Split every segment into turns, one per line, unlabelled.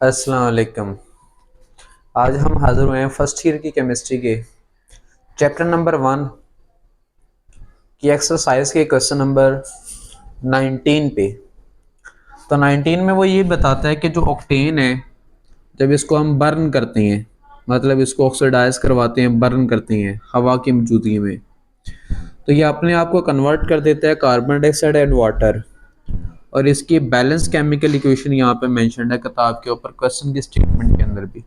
अस्सलाम वालेकुम। आज हम हाज़िर हुए हैं फर्स्ट ईयर की केमिस्ट्री के चैप्टर नंबर 1 की एक्सरसाइज के क्वेश्चन नंबर 19 पे। तो 19 में वो ये बताता है कि जो ऑक्टेन है, जब इसको हम बर्न करते हैं, मतलब इसको ऑक्सीडाइज करवाते हैं, बर्न करते हैं हवा की मौजूदगी में, तो ये अपने आप को कन्वर्ट कर देता है कार्बन डाइऑक्साइड एंड वाटर। और इसकी बैलेंस केमिकल इक्वेशन यहाँ पे मेंशन्ड है किताब के ऊपर क्वेश्चन की स्टेटमेंट के अंदर भी।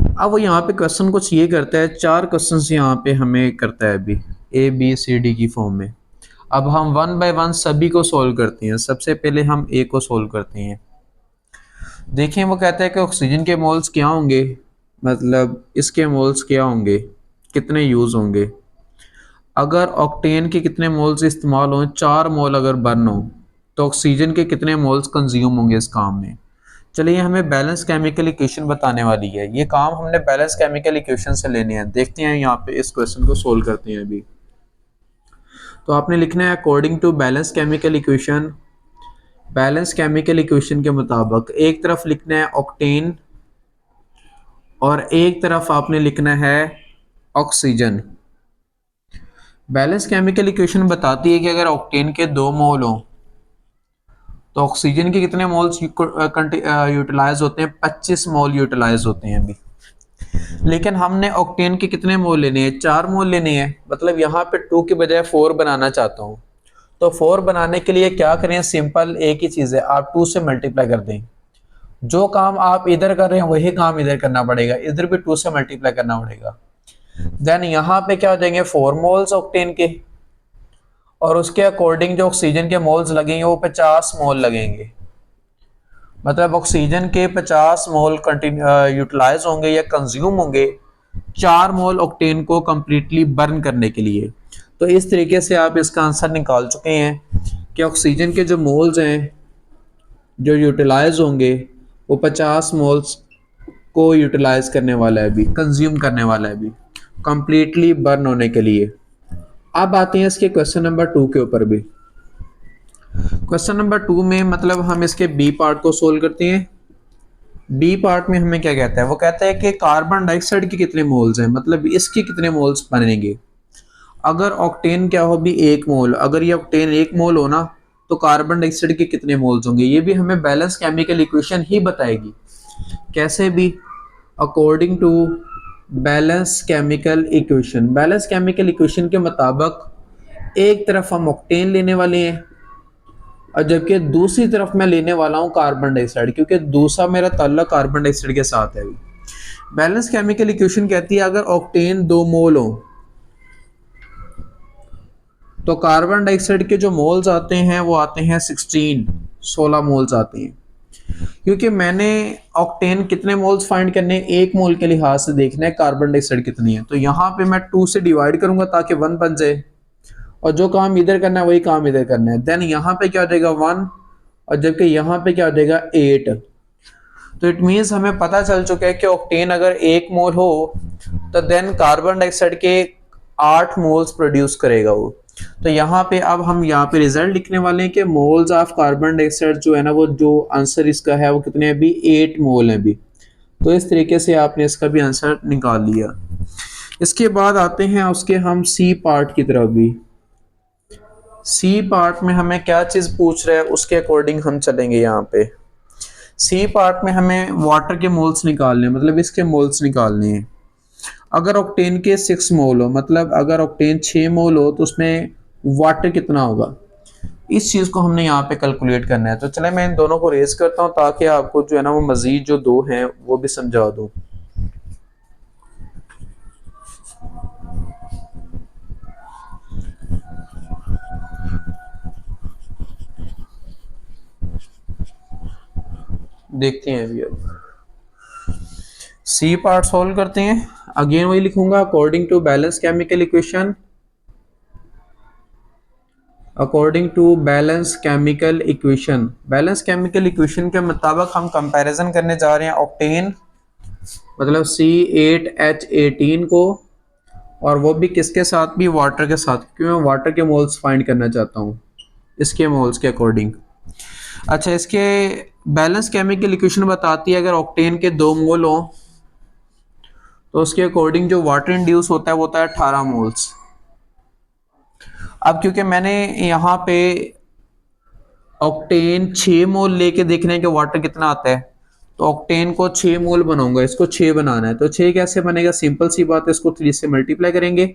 अब वो यहाँ पे क्वेश्चन कुछ ये करता है, चार क्वेश्चंस यहाँ पे हमें करता है अभी ABCD की फॉर्म में। अब हम वन बाय वन सभी को सोल्व करते हैं। सबसे पहले हम ए को सोल्व करते हैं। देखें, वो कहता है कि ऑक्सीजन के मोल्स क्या होंगे, मतलब इसके मोल्स क्या होंगे, कितने यूज़ होंगे। अगर ऑक्टेन के कितने मोल्स इस्तेमाल हों, 4 मोल अगर बर्न हो, तो ऑक्सीजन के कितने मोल्स कंज्यूम होंगे इस काम में। चलिए, हमें बैलेंस केमिकल इक्वेशन बताने वाली है। ये काम हमने बैलेंस केमिकल इक्वेशन से लेने हैं। देखते हैं यहाँ पे इस क्वेश्चन को सोल्व करते हैं अभी। तो आपने लिखना है according to balance chemical equation. Balance chemical equation के मुताबिक एक तरफ लिखना है ऑक्टेन और एक तरफ आपने लिखना है ऑक्सीजन। बैलेंस केमिकल इक्वेशन बताती है कि अगर ऑक्टेन के 2 मोल हों, तो ऑक्सीजन के कितने मोल्स यूटिलाइज होते हैं, 25 मोल यूटिलाइज होते हैं अभी। लेकिन हमने ऑक्टेन के कितने मोल लेने हैं, 4 मोल लेने हैं। मतलब यहाँ पे 2 के बजाय 4 बनाना चाहता हूँ। तो 4 बनाने के लिए क्या करें, सिंपल एक ही चीज़ है, आप 2 से मल्टीप्लाई कर दें। जो काम आप इधर कर रहे हैं वही काम इधर करना पड़ेगा, इधर भी 2 से मल्टीप्लाई करना पड़ेगा। देन यहाँ पे क्या हो जाएंगे, 4 मोल्स ऑक्टेन के, और उसके अकॉर्डिंग जो ऑक्सीजन के मोल्स लगेंगे वो 50 मोल लगेंगे। मतलब ऑक्सीजन के 50 मोल यूटिलाइज होंगे या कंज्यूम होंगे 4 मोल ऑक्टेन को कंप्लीटली बर्न करने के लिए। तो इस तरीके से आप इसका आंसर निकाल चुके हैं कि ऑक्सीजन के जो मोल्स हैं जो यूटिलाइज होंगे वो 50 मोल्स को यूटिलाइज करने वाला है, अभी कंज्यूम करने वाला है, अभी कंप्लीटली बर्न होने के लिए। अब आते हैं इसके क्वेश्चन नंबर 2 के ऊपर भी। क्वेश्चन नंबर 2 में मतलब हम इसके बी पार्ट को सोल्व करते हैं। बी पार्ट में हमें क्या कहता है, वो कहता है कि कार्बन डाइऑक्साइड के कितने मोल्स हैं, मतलब इसके कितने मोल्स बनेंगे। अगर ऑक्टेन क्या हो भी 1 मोल, अगर ये ऑक्टेन 1 मोल हो ना, तो कार्बन डाइऑक्साइड के कितने मोल्स होंगे, ये भी हमें बैलेंस केमिकल इक्वेशन ही बताएगी। कैसे भी, according to balance chemical equation. Balance chemical equation के मुताबिक एक तरफ हम ऑक्टेन लेने वाले हैं और जबकि दूसरी तरफ मैं लेने वाला हूं कार्बन डाइऑक्साइड, क्योंकि दूसरा मेरा ताल्लुक कार्बन डाइऑक्साइड के साथ है। बैलेंस केमिकल इक्वेशन कहती है अगर ऑक्टेन 2 मोल हो, तो कार्बन डाइऑक्साइड के जो मोल्स आते हैं वो आते हैं 16 मोल्स आते हैं। क्योंकि मैंने ऑक्टेन कितने मोल्स फाइंड करने हैं, 1 मोल के लिहाज से देखना है कार्बन डाइऑक्साइड कितनी है, तो यहाँ पे मैं 2 से डिवाइड करूंगा ताकि 1 बन जाए, और जो काम इधर करना है वही काम इधर करना है। देन यहाँ पे क्या हो जाएगा 1, और जबकि यहाँ पे क्या हो जाएगा 8। तो इट मीन्स हमें पता चल चुका है कि ऑक्टेन अगर 1 मोल हो तो देन कार्बन डाइऑक्साइड के 8 मोल्स प्रोड्यूस करेगा वो। तो यहाँ पे अब हम यहाँ पे रिजल्ट लिखने वाले हैं कि मोल्स ऑफ कार्बन डाइऑक्साइड जो है ना, वो जो आंसर इसका है वो कितने अभी 8 मोल है अभी। तो इस तरीके से आपने इसका भी आंसर निकाल लिया। इसके बाद आते हैं उसके हम सी पार्ट की तरफ भी। सी पार्ट में हमें क्या चीज पूछ रहा है उसके अकॉर्डिंग हम चलेंगे। यहाँ पे सी पार्ट में हमें वाटर के मोल्स निकालने हैं, मतलब इसके मोल्स निकालने हैं। अगर ऑक्टेन के 6 मोल हो, मतलब अगर ऑक्टेन 6 मोल हो तो उसमें वाटर कितना होगा, इस चीज को हमने यहाँ पे कैलकुलेट करना है। तो चले मैं इन दोनों को रेज करता हूँ ताकि आपको जो है ना वो मजीद जो दो हैं वो भी समझा दूं। देखते हैं अभी। अब सी पार्ट सॉल्व करते हैं। अगेन वही लिखूंगा according to balance chemical equation. According to balance chemical equation, balance chemical equation के मुताबिक हम कंपैरिजन करने जा रहे हैं ऑक्टेन मतलब C8H18 को, और वो भी किसके साथ, भी वाटर के साथ, क्योंकि मैं वाटर के मोल्स फाइंड करना चाहता हूँ इसके मोल्स के अकॉर्डिंग। अच्छा, इसके बैलेंस केमिकल इक्वेशन बताती है अगर ऑक्टेन के 2 मोल हो तो उसके अकॉर्डिंग जो वाटर इंड्यूस होता है वो होता है 18 मोल्स। अब क्योंकि मैंने यहाँ पे ऑक्टेन 6 मोल लेके देखने के वाटर कितना आता है, तो ऑक्टेन को 6 मोल बनाऊंगा, इसको 6 बनाना है। तो 6 कैसे बनेगा, सिंपल सी बात है, इसको 3 से मल्टीप्लाई करेंगे।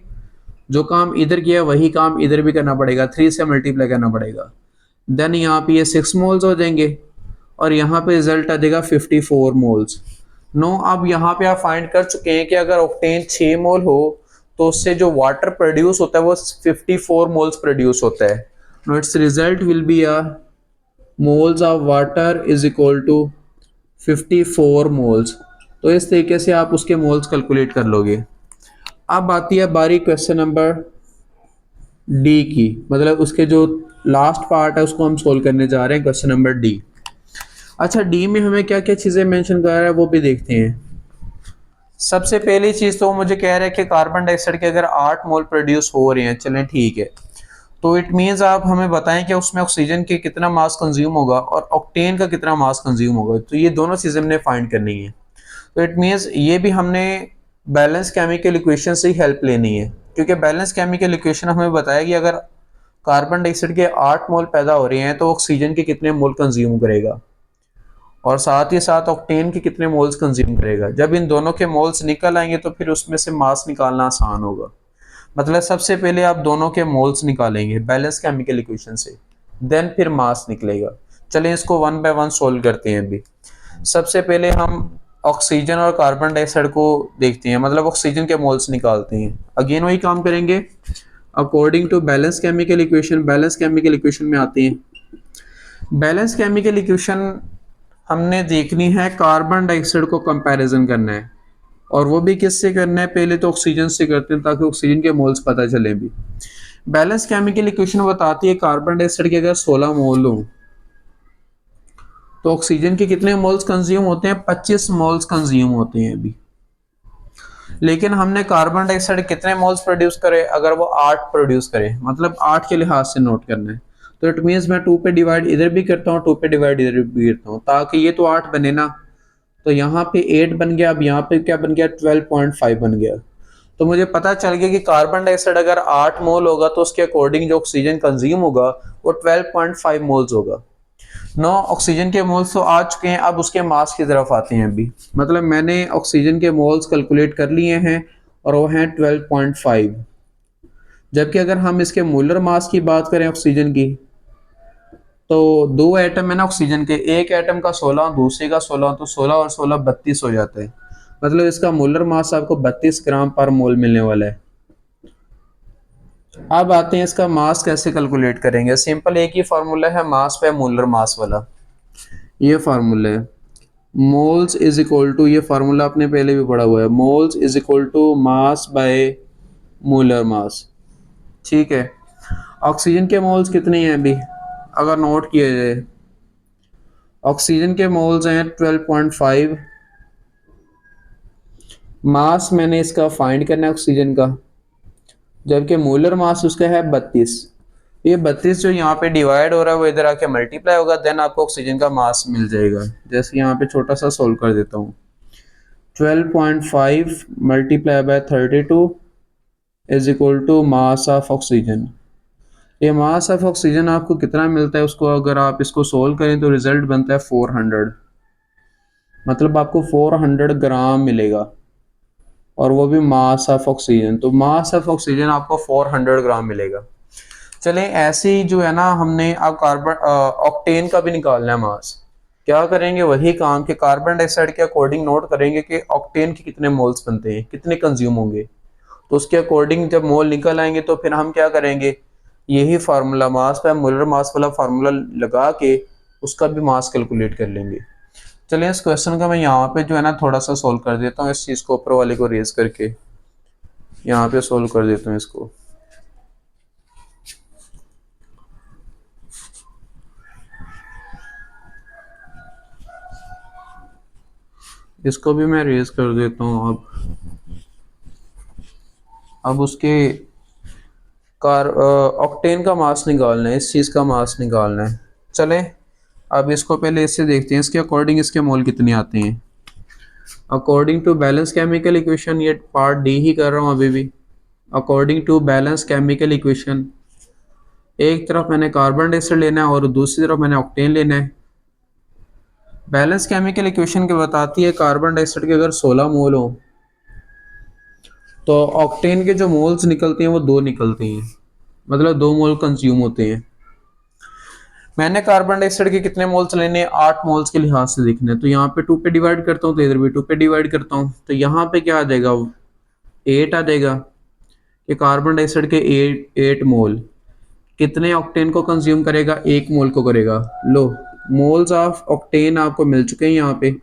जो काम इधर किया वही काम इधर भी करना पड़ेगा, 3 से मल्टीप्लाई करना पड़ेगा। देन यहाँ पे ये 6 मोल्स हो जाएंगे और यहाँ पे रिजल्ट आ जाएगा 54 मोल्स। नो, अब यहाँ पे आप फाइंड कर चुके हैं कि अगर ऑक्टेन 6 मोल हो तो उससे जो वाटर प्रोड्यूस होता है वो 54 मोल्स प्रोड्यूस होता है। No, it's result will be a moles of water is equal to 54 moles. तो इस तरीके से आप उसके मोल्स कैलकुलेट कर लोगे। अब आती है बारी क्वेश्चन नंबर डी की, मतलब उसके जो लास्ट पार्ट है उसको हम सोल्व करने जा रहे हैं, क्वेश्चन नंबर डी। अच्छा, डी में हमें क्या क्या चीजें मेंशन कर रहा है वो भी देखते हैं। सबसे पहली चीज तो मुझे कह रहा है कि कार्बन डाइऑक्साइड के अगर 8 मोल प्रोड्यूस हो रहे हैं, चलें ठीक है, तो इट मीन्स आप हमें बताएं कि उसमें ऑक्सीजन के कितना मास कंज्यूम होगा और ऑक्टेन का कितना मास कंज्यूम होगा। तो ये दोनों चीजें हमने फाइंड करनी है। तो इट मीन्स ये भी हमने बैलेंस केमिकल इक्वेशन से ही हेल्प लेनी है, क्योंकि बैलेंस केमिकल इक्वेशन हमें बताया कि अगर कार्बन डाइऑक्साइड के 8 मोल पैदा हो रहे हैं तो ऑक्सीजन के कितने मोल कंज्यूम करेगा और साथ ही साथ ऑक्टेन के कितने मोल्स कंज्यूम करेगा। जब इन दोनों के मोल्स निकल आएंगे तो फिर उसमें से मास निकालना आसान होगा। मतलब सबसे पहले आप दोनों के मोल्स निकालेंगे बैलेंस केमिकल इक्वेशन से, देन फिर मास निकलेगा। चलें इसको वन बाय वन सोल्व करते हैं अभी। सबसे पहले हम ऑक्सीजन और कार्बन डाइऑक्साइड को देखते हैं, मतलब ऑक्सीजन के मोल्स निकालते हैं। अगेन वही काम करेंगे according to balance chemical equation. Balance chemical equation में आते हैं, बैलेंस केमिकल इक्वेशन हमने देखनी है, कार्बन डाइऑक्साइड को कंपैरिजन करना है और वो भी किससे करना है, पहले तो ऑक्सीजन से करते हैं ताकि ऑक्सीजन के मोल्स पता चले भी। बैलेंस केमिकल इक्वेशन बताती है कार्बन डाइऑक्साइड के अगर 16 मोल हो तो ऑक्सीजन के कितने मोल्स कंज्यूम होते हैं, 25 मोल्स कंज्यूम होते हैं अभी। लेकिन हमने कार्बन डाइऑक्साइड कितने मोल्स प्रोड्यूस करे, अगर वो 8 प्रोड्यूस करे, मतलब 8 के लिहाज से नोट करना है। तो इट मीन्स मैं 2 पे डिवाइड इधर भी करता हूँ, 2 पे डिवाइड इधर भी करता हूँ, ताकि ये तो 8 बने ना। तो यहाँ पे 8 बन गया, अब यहाँ पे क्या बन गया, 12.5 बन गया। तो मुझे पता चल गया कि कार्बन डाइऑक्साइड अगर 8 मोल होगा तो उसके अकॉर्डिंग जो ऑक्सीजन कंज्यूम होगा वो 12.5 मोल्स होगा। 9 ऑक्सीजन के मोल्स तो आ चुके हैं, अब उसके मास की तरफ आते हैं अभी। मतलब मैंने ऑक्सीजन के मोल्स कैलकुलेट कर लिए हैं और वो हैं 12.5। जबकि अगर हम इसके मोलर मास की बात करें ऑक्सीजन की, तो 2 एटम है ना ऑक्सीजन के, एक एटम का 16 दूसरे का 16, तो 16 और 16 32 हो जाता है। मतलब इसका मोलर मास आपको 32 ग्राम पर मोल मिलने वाला है। अब आते हैं इसका मास कैसे कैलकुलेट करेंगे। सिंपल एक ही फार्मूला है मास पे मोलर मास वाला, ये फार्मूला है मोल्स इज इक्वल टू, ये फार्मूला आपने पहले भी पढ़ा हुआ है, moles is equal to mass by molar mass. ठीक है, ऑक्सीजन के मोल्स कितने हैं अभी अगर नोट किया जाए, ऑक्सीजन के मोल्स हैं 12.5, मास मैंने इसका फाइंड करना है ऑक्सीजन का, जबकि मोलर मास उसका है 32। ये 32 जो यहाँ पे डिवाइड हो रहा है वो इधर आके मल्टीप्लाई होगा, देन आपको ऑक्सीजन का मास मिल जाएगा। जैसे यहाँ पे छोटा सा सोल्व कर देता हूँ, 12.5 multiply by 32 is equal to mass of oxygen. ये मास ऑफ ऑक्सीजन आपको कितना मिलता है, उसको अगर आप इसको सोल्व करें तो रिजल्ट बनता है 400। मतलब आपको 400 ग्राम मिलेगा और वो भी मास ऑफ ऑक्सीजन। तो मास ऑफ ऑक्सीजन आपको 400 ग्राम मिलेगा। चलें ऐसे ही जो है ना, हमने अब कार्बन ऑक्टेन का भी निकालना है मास। क्या करेंगे, वही काम कि कार्बन डाइऑक्साइड के अकॉर्डिंग नोट करेंगे कि ऑक्टेन के कितने मोल्स बनते हैं, कितने कंज्यूम होंगे। तो उसके अकॉर्डिंग जब मोल निकल आएंगे तो फिर हम क्या करेंगे, यही फार्मूला मास पे मोलर मास वाला फार्मूला लगा के उसका भी मास कैलकुलेट कर लेंगे। चलिए इस क्वेश्चन का मैं यहाँ पे जो है ना थोड़ा सा सोल्व कर देता हूँ, इस चीज़ को ऊपर वाले को रेज करके यहाँ पे सोल्व कर देता हूँ इसको। इसको भी मैं रेज कर देता हूँ। अब उसके ऑक्टेन का मास निकालना है, इस चीज़ का मास निकालना है। चलें अब इसको पहले इससे देखते हैं, इसके अकॉर्डिंग इसके मोल कितने आते हैं। According to balance chemical equation, ये पार्ट डी ही कर रहा हूँ अभी भी। According to balance chemical equation, एक तरफ मैंने कार्बन डाइऑक्साइड लेना है और दूसरी तरफ मैंने ऑक्टेन लेना है। बैलेंस केमिकल इक्वेशन के बताती है कार्बन डाइऑक्साइड के अगर 16 मोल हो तो ऑक्टेन के जो मोल्स निकलते हैं वो 2 निकलते हैं, मतलब 2 मोल कंज्यूम होते हैं। मैंने कार्बन डाइऑक्साइड के कितने मोल्स लेने हैं, 8 मोल्स के लिहाज से देखना है। तो यहाँ पे 2 पे डिवाइड करता हूँ तो इधर भी 2 पे डिवाइड करता हूँ, तो यहाँ पे क्या आ जाएगा, 8 आ जाएगा कि कार्बन डाइऑक्साइड के 8 मोल कितने ऑक्टेन को कंज्यूम करेगा, 1 मोल को करेगा। लो, मोल्स ऑफ ऑक्टेन आपको मिल चुके हैं यहाँ पे,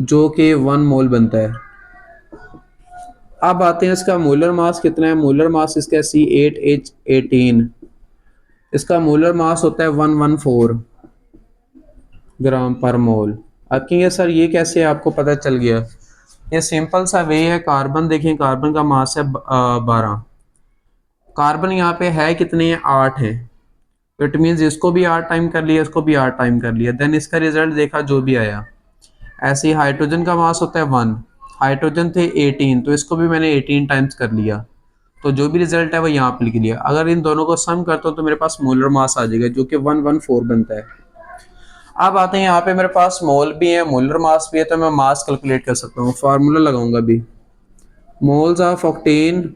जो कि 1 मोल बनता है। अब आते हैं इसका मोलर मास कितना है। मोलर मास इसका C8H18, इसका मोलर मास होता है 114 ग्राम पर मोल। अब कहेंगे सर ये कैसे आपको पता चल गया, ये सिंपल सा वे है। कार्बन देखें, कार्बन का मास है 12, कार्बन यहाँ पे है कितने हैं, 8 है। इट मीन्स इसको भी 8 टाइम कर लिया, इसको भी 8 टाइम कर लिया, देन इसका रिजल्ट देखा जो भी आया। ऐसे ही हाइड्रोजन का मास होता है 1, हाइड्रोजन थे 18, तो इसको भी मैंने 18 टाइम्स कर लिया, तो जो भी रिजल्ट है वो यहाँ पे लिख लिया। अगर इन दोनों को सम करता हूँ तो मेरे पास मोलर मास आ जाएगा जो कि 114 बनता है। अब आते हैं यहाँ पे मेरे पास मोल भी है, मोलर मास भी है, तो मैं मास कैलकुलेट कर सकता हूँ। फार्मूला लगाऊंगा अभी, moles of octane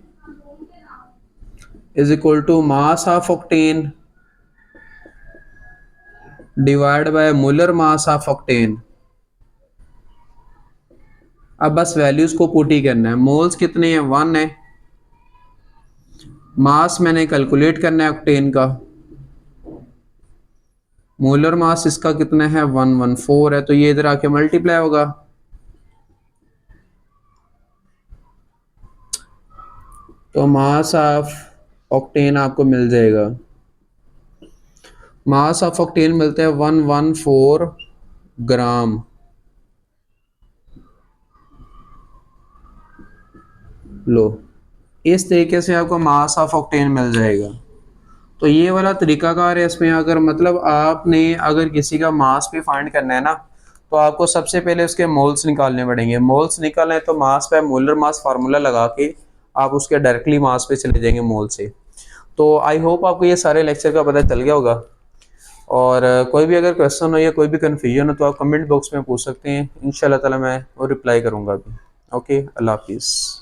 is equal to mass of octane divide by molar mass of octane. अब बस वैल्यूज को पुट ही करना है। मोल्स कितने हैं, 1 है, मास मैंने कैलकुलेट करना है ऑक्टेन का, मोलर मास इसका कितना है 114 है, तो ये इधर आके मल्टीप्लाई होगा। तो मास ऑफ ऑक्टेन आपको मिल जाएगा, मास ऑफ ऑक्टेन मिलता है 114 ग्राम। लो, इस तरीके से आपको मास ऑफ ऑक्टेन मिल जाएगा। तो ये वाला तरीकाकार है इसमें। अगर मतलब आपने अगर किसी का मास भी फाइंड करना है ना, तो आपको सबसे पहले उसके मोल्स निकालने पड़ेंगे। मोल्स निकालने तो मास पे मोलर मास फार्मूला लगा के आप उसके डायरेक्टली मास पे चले जाएंगे मोल से। तो आई होप आपको ये सारे लेक्चर का पता चल गया होगा। और कोई भी अगर क्वेश्चन हो या कोई भी कन्फ्यूजन हो तो आप कमेंट बॉक्स में पूछ सकते हैं, इंशाल्लाह ताला मैं वो रिप्लाई करूँगा अभी। ओके, अल्लाह हाफिज़।